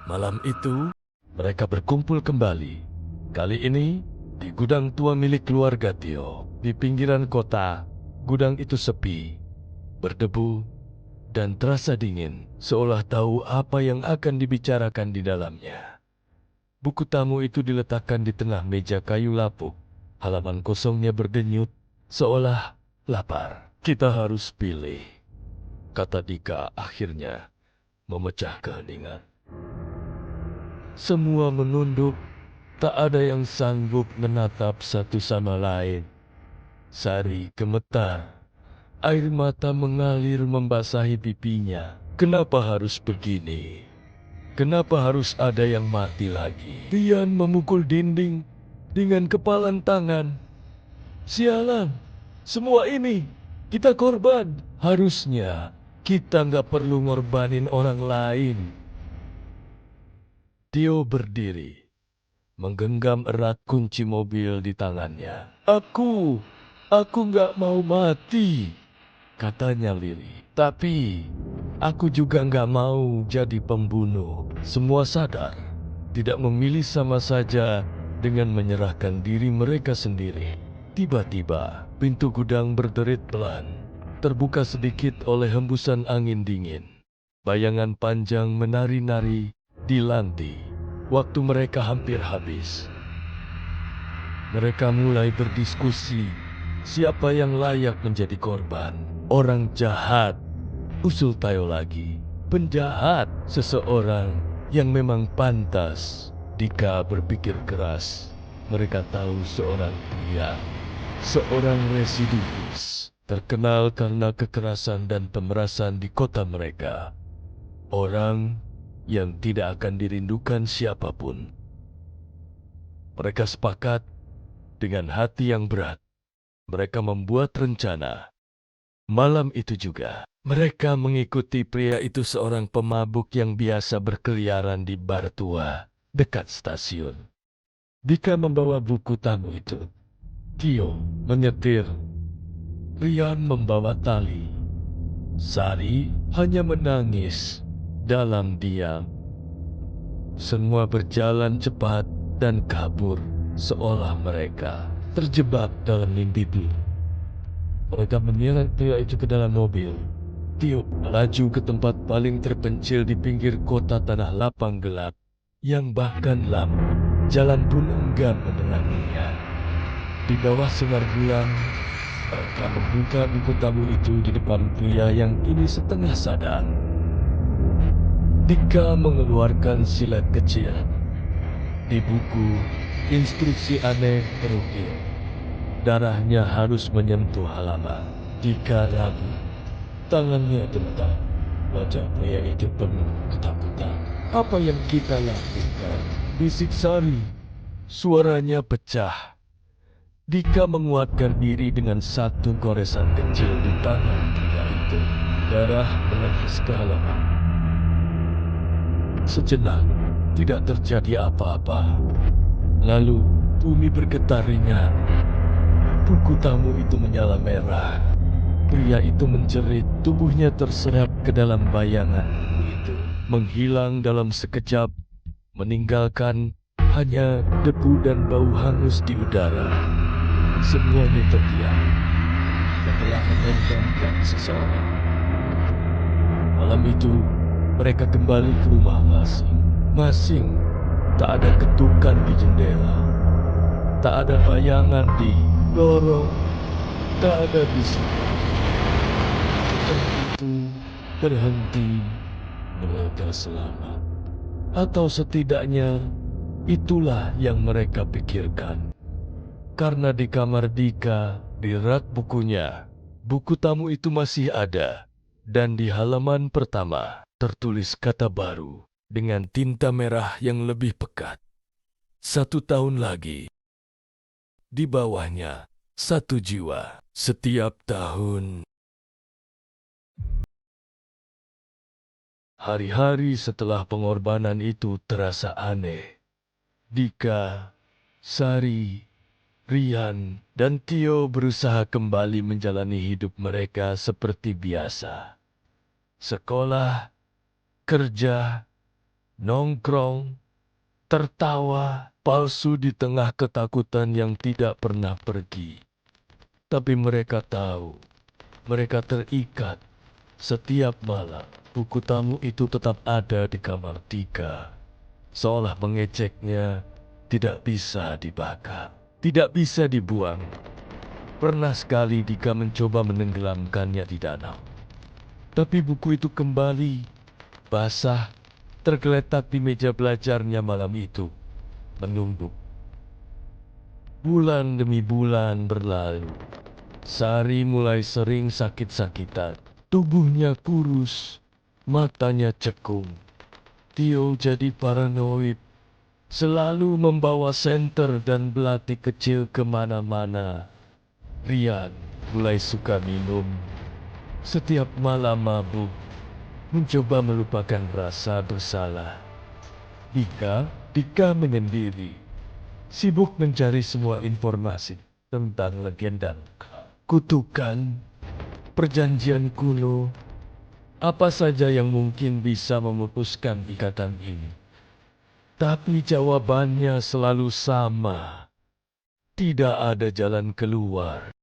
Malam itu, mereka berkumpul kembali. Kali ini, di gudang tua milik keluarga Tio. Di pinggiran kota, gudang itu sepi, berdebu, dan terasa dingin, seolah tahu apa yang akan dibicarakan di dalamnya. Buku tamu itu diletakkan di tengah meja kayu lapuk. Halaman kosongnya berdenyut, seolah lapar. Kita harus pilih, kata Dika akhirnya, memecah keheningan. Semua menunduk, tak ada yang sanggup menatap satu sama lain. Sari gemetar, air mata mengalir membasahi pipinya. Kenapa harus begini? Kenapa harus ada yang mati lagi? Rian memukul dinding dengan kepalan tangan. Sialan, semua ini kita korban. Harusnya kita nggak perlu ngorbanin orang lain. Tio berdiri, menggenggam erat kunci mobil di tangannya. Aku nggak mau mati, katanya lirih. Tapi, aku juga nggak mau jadi pembunuh. Semua sadar, tidak memilih sama saja dengan menyerahkan diri mereka sendiri. Tiba-tiba, pintu gudang berderit pelan, terbuka sedikit oleh hembusan angin dingin. Bayangan panjang menari-nari di lantai. Waktu mereka hampir habis. Mereka mulai berdiskusi, siapa yang layak menjadi korban. Orang jahat, usul Tayo lagi. Penjahat, seseorang yang memang pantas. Dika berpikir keras. Mereka tahu seorang pria, seorang residivis, terkenal karena kekerasan dan pemerasan di kota mereka. Orang yang tidak akan dirindukan siapapun. Mereka sepakat dengan hati yang berat. Mereka membuat rencana. Malam itu juga, mereka mengikuti pria itu, seorang pemabuk yang biasa berkeliaran di bar tua dekat stasiun. Dika membawa buku tamu itu. Tio menyetir. Rian membawa tali. Sari hanya menangis dalam diam. Semua berjalan cepat dan kabur, seolah mereka terjebak dalam mimpi buruk. Mereka menyeret pria itu ke dalam mobil. Tio melaju ke tempat paling terpencil di pinggir kota tanah lapang gelap, yang bahkan lampu jalan pun enggan meneranginya. Di bawah sinar bulan, mereka membuka buku tamu itu di depan pria yang kini setengah sadar. Dika mengeluarkan silet kecil. Di buku, instruksi aneh terukir. Darahnya harus menyentuh halaman. Dika ragu. Tangannya gentar. Wajah pria itu penuh ketakutan. Apa yang kita lakukan? Bisik Sari. Suaranya pecah. Dika menguatkan diri dengan satu goresan kecil di tangan pria itu. Darah menetes ke halaman. Sejenak, tidak terjadi apa-apa. Lalu, bumi bergetar ringan. Buku tamu itu menyala merah. Pria itu menjerit, tubuhnya terserap ke dalam bayangan itu. Menghilang dalam sekejap, meninggalkan hanya debu dan bau hangus di udara. Semuanya terdiam setelah menenggelamkan seseorang. Malam itu, mereka kembali ke rumah masing-masing. Tak ada ketukan di jendela. Tak ada bayangan di lorong. Tak ada bisikan. Dan itu berhenti. Mereka selamat. Atau setidaknya, itulah yang mereka pikirkan. Karena di kamar Dika, di rak bukunya, buku tamu itu masih ada. Dan di halaman pertama, tertulis kata baru dengan tinta merah yang lebih pekat. 1 tahun lagi. Di bawahnya, 1 jiwa. Setiap tahun. Hari-hari setelah pengorbanan itu terasa aneh. Dika, Sari, Rian, dan Tio berusaha kembali menjalani hidup mereka seperti biasa. Sekolah, kerja, nongkrong, tertawa palsu di tengah ketakutan yang tidak pernah pergi. Tapi mereka tahu, mereka terikat. Setiap malam, buku tamu itu tetap ada di kamar 3. Seolah mengeceknya tidak bisa dibakar, tidak bisa dibuang. Pernah sekali Dika mencoba menenggelamkannya di danau. Tapi buku itu kembali, basah, tergeletak di meja belajarnya malam itu, menunggu. Bulan demi bulan berlalu. Sari mulai sering sakit-sakitan. Tubuhnya kurus, matanya cekung. Tio jadi paranoid, selalu membawa senter dan belati kecil kemana-mana. Rian mulai suka minum. Setiap malam mabuk, mencoba melupakan rasa bersalah. Dika menyendiri, sibuk mencari semua informasi tentang legenda, kutukan, perjanjian kuno, apa saja yang mungkin bisa memutuskan ikatan ini. Tapi jawabannya selalu sama. Tidak ada jalan keluar.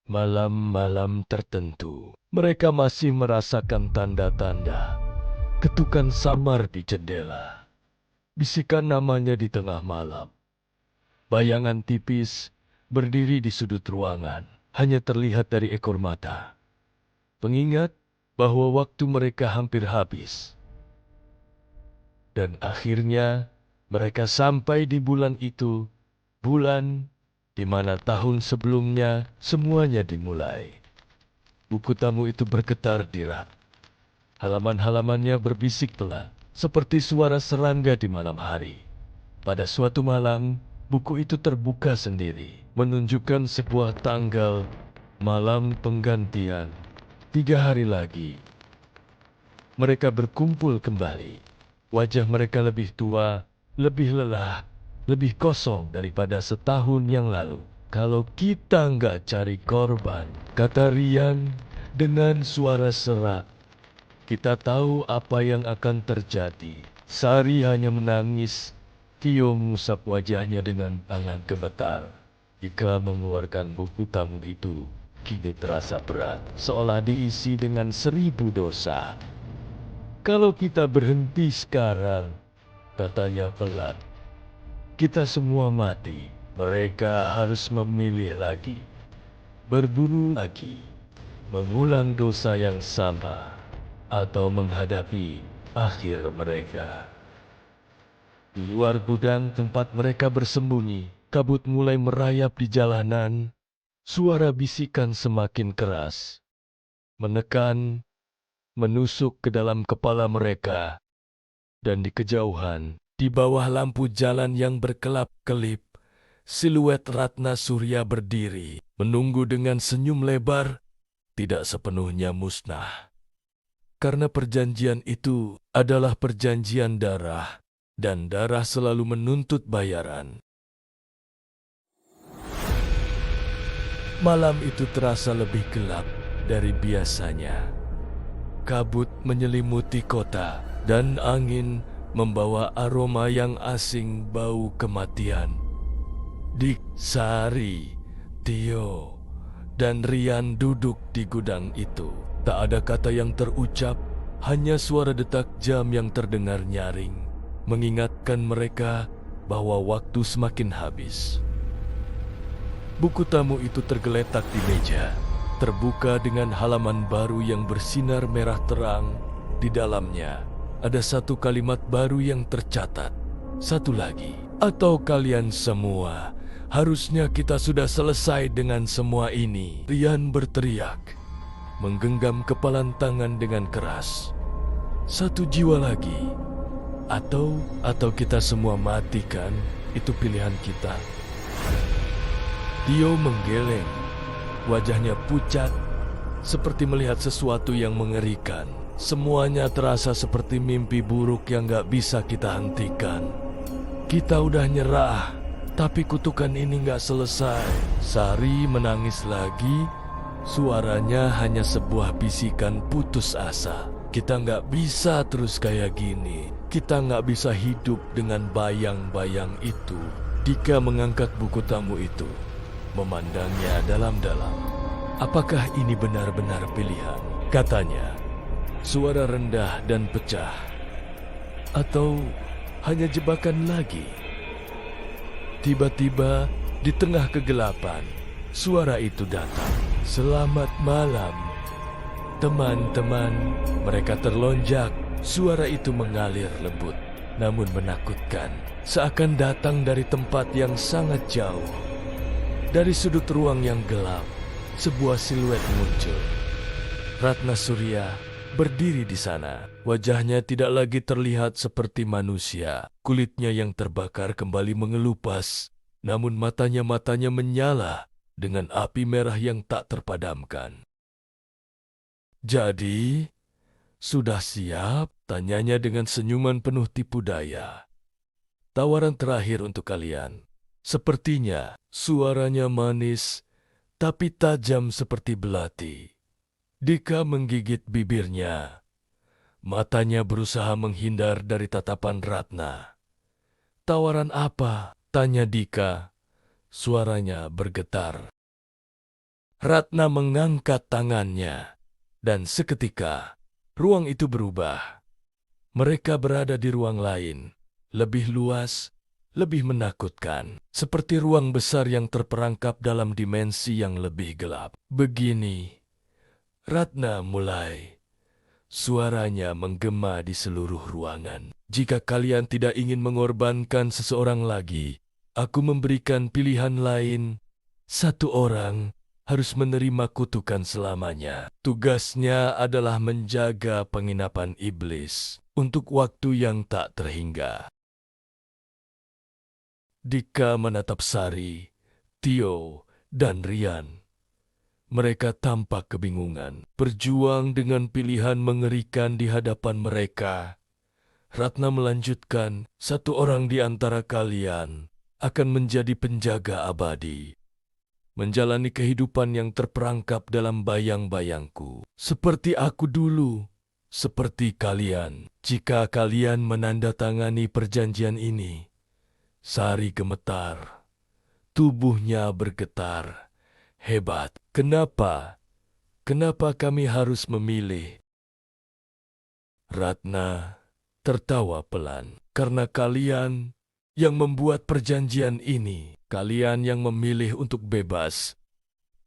Malam-malam tertentu, mereka masih merasakan tanda-tanda. Ketukan samar di jendela. Bisikan namanya di tengah malam. Bayangan tipis berdiri di sudut ruangan, hanya terlihat dari ekor mata. Pengingat bahwa waktu mereka hampir habis. Dan akhirnya mereka sampai di bulan itu, bulan di mana tahun sebelumnya semuanya dimulai. Buku tamu itu bergetar di rak. Halaman-halamannya berbisik pelan, seperti suara serangga di malam hari. Pada suatu malam, buku itu terbuka sendiri, menunjukkan sebuah tanggal, malam penggantian. 3 hari lagi, mereka berkumpul kembali. Wajah mereka lebih tua, lebih lelah, lebih kosong daripada setahun yang lalu. Kalau kita nggak cari korban, kata Rian dengan suara serak, kita tahu apa yang akan terjadi. Sari hanya menangis. Tio mengusap wajahnya dengan tangan gemetar. Dika mengeluarkan buku tamu itu. Kini terasa berat, seolah diisi dengan 1000 dosa. Kalau kita berhenti sekarang, katanya pelan, kita semua mati. Mereka harus memilih lagi, berburu lagi, mengulang dosa yang sama, atau menghadapi akhir mereka. Di luar gudang tempat mereka bersembunyi, kabut mulai merayap di jalanan. Suara bisikan semakin keras, menekan, menusuk ke dalam kepala mereka. Dan di kejauhan, di bawah lampu jalan yang berkelap-kelip, siluet Ratna Surya berdiri, menunggu dengan senyum lebar, tidak sepenuhnya musnah. Karena perjanjian itu adalah perjanjian darah, dan darah selalu menuntut bayaran. Malam itu terasa lebih gelap dari biasanya. Kabut menyelimuti kota, dan angin membawa aroma yang asing, bau kematian. Dik, Sari, Tio, dan Rian duduk di gudang itu. Tak ada kata yang terucap, hanya suara detak jam yang terdengar nyaring, mengingatkan mereka bahwa waktu semakin habis. Buku tamu itu tergeletak di meja, terbuka dengan halaman baru yang bersinar merah terang. Di dalamnya ada satu kalimat baru yang tercatat. Satu lagi, atau kalian semua, harusnya kita sudah selesai dengan semua ini. Rian berteriak, menggenggam kepalan tangan dengan keras. Satu jiwa lagi, atau kita semua mati kan? Itu pilihan kita. Tio menggeleng, wajahnya pucat, seperti melihat sesuatu yang mengerikan. Semuanya terasa seperti mimpi buruk yang gak bisa kita hentikan. Kita udah nyerah, tapi kutukan ini gak selesai. Sari menangis lagi, suaranya hanya sebuah bisikan putus asa. Kita gak bisa terus kayak gini. kita nggak bisa hidup dengan bayang-bayang itu. Dika mengangkat buku tamu itu, memandangnya dalam-dalam. Apakah ini benar-benar pilihan? Katanya, suara rendah dan pecah. Atau hanya jebakan lagi? Tiba-tiba, di tengah kegelapan, suara itu datang. Selamat malam, teman-teman. Mereka terlonjak. Suara itu mengalir lembut, namun menakutkan. Seakan datang dari tempat yang sangat jauh. Dari sudut ruang yang gelap, sebuah siluet muncul. Ratna Surya berdiri di sana. Wajahnya tidak lagi terlihat seperti manusia. Kulitnya yang terbakar kembali mengelupas, namun matanya menyala dengan api merah yang tak terpadamkan. Jadi, sudah siap? Tanyanya dengan senyuman penuh tipu daya. Tawaran terakhir untuk kalian. Sepertinya suaranya manis, tapi tajam seperti belati. Dika menggigit bibirnya. Matanya berusaha menghindar dari tatapan Ratna. Tawaran apa? Tanya Dika. Suaranya bergetar. Ratna mengangkat tangannya, dan seketika ruang itu berubah. Mereka berada di ruang lain, lebih luas, lebih menakutkan, seperti ruang besar yang terperangkap dalam dimensi yang lebih gelap. Begini, Ratna mulai. Suaranya menggema di seluruh ruangan. Jika kalian tidak ingin mengorbankan seseorang lagi, aku memberikan pilihan lain. Satu orang harus menerima kutukan selamanya. Tugasnya adalah menjaga penginapan iblis untuk waktu yang tak terhingga. Dika menatap Sari, Tio, dan Rian. Mereka tampak kebingungan, berjuang dengan pilihan mengerikan di hadapan mereka. Ratna melanjutkan, satu orang di antara kalian akan menjadi penjaga abadi. Menjalani kehidupan yang terperangkap dalam bayang-bayangku. Seperti aku dulu, seperti kalian. Jika kalian menandatangani perjanjian ini, Sari gemetar. Tubuhnya bergetar. Hebat. Kenapa? Kenapa kami harus memilih? Ratna tertawa pelan. Karena kalian yang membuat perjanjian ini. Kalian yang memilih untuk bebas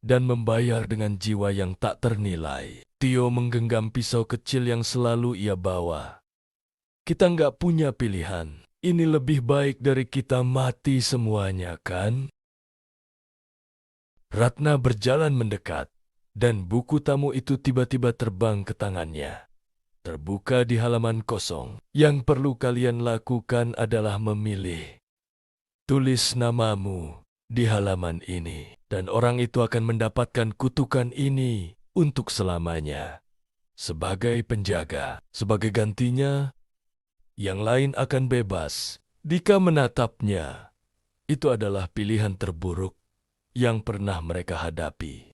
dan membayar dengan jiwa yang tak ternilai. Tio menggenggam pisau kecil yang selalu ia bawa. Kita nggak punya pilihan. Ini lebih baik dari kita mati semuanya, kan? Ratna berjalan mendekat, dan buku tamu itu tiba-tiba terbang ke tangannya. Terbuka di halaman kosong. Yang perlu kalian lakukan adalah memilih. Tulis namamu di halaman ini, dan orang itu akan mendapatkan kutukan ini untuk selamanya. Sebagai penjaga, sebagai gantinya, yang lain akan bebas. Dika menatapnya. Itu adalah pilihan terburuk yang pernah mereka hadapi.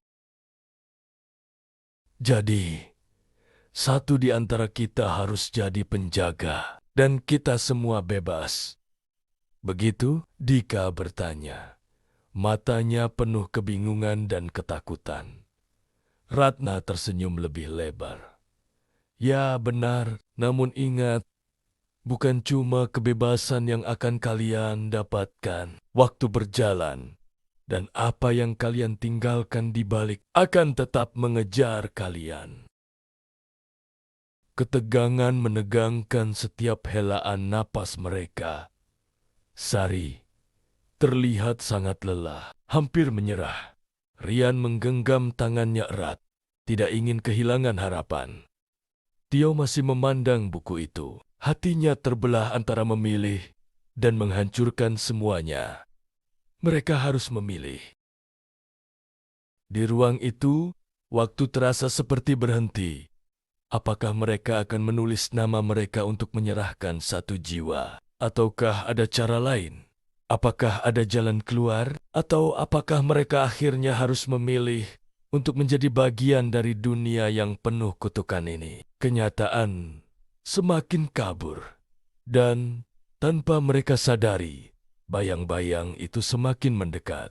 Jadi, satu di antara kita harus jadi penjaga, dan kita semua bebas. Begitu, Dika bertanya. Matanya penuh kebingungan dan ketakutan. Ratna tersenyum lebih lebar. Ya benar, namun ingat, bukan cuma kebebasan yang akan kalian dapatkan. Waktu berjalan, dan apa yang kalian tinggalkan di balik akan tetap mengejar kalian. Ketegangan menegangkan setiap helaan napas mereka. Sari terlihat sangat lelah, hampir menyerah. Rian menggenggam tangannya erat, tidak ingin kehilangan harapan. Tio masih memandang buku itu. Hatinya terbelah antara memilih dan menghancurkan semuanya. Mereka harus memilih. Di ruang itu, waktu terasa seperti berhenti. Apakah mereka akan menulis nama mereka untuk menyerahkan satu jiwa? Ataukah ada cara lain? Apakah ada jalan keluar? Atau apakah mereka akhirnya harus memilih untuk menjadi bagian dari dunia yang penuh kutukan ini? Kenyataan semakin kabur. Dan tanpa mereka sadari, bayang-bayang itu semakin mendekat.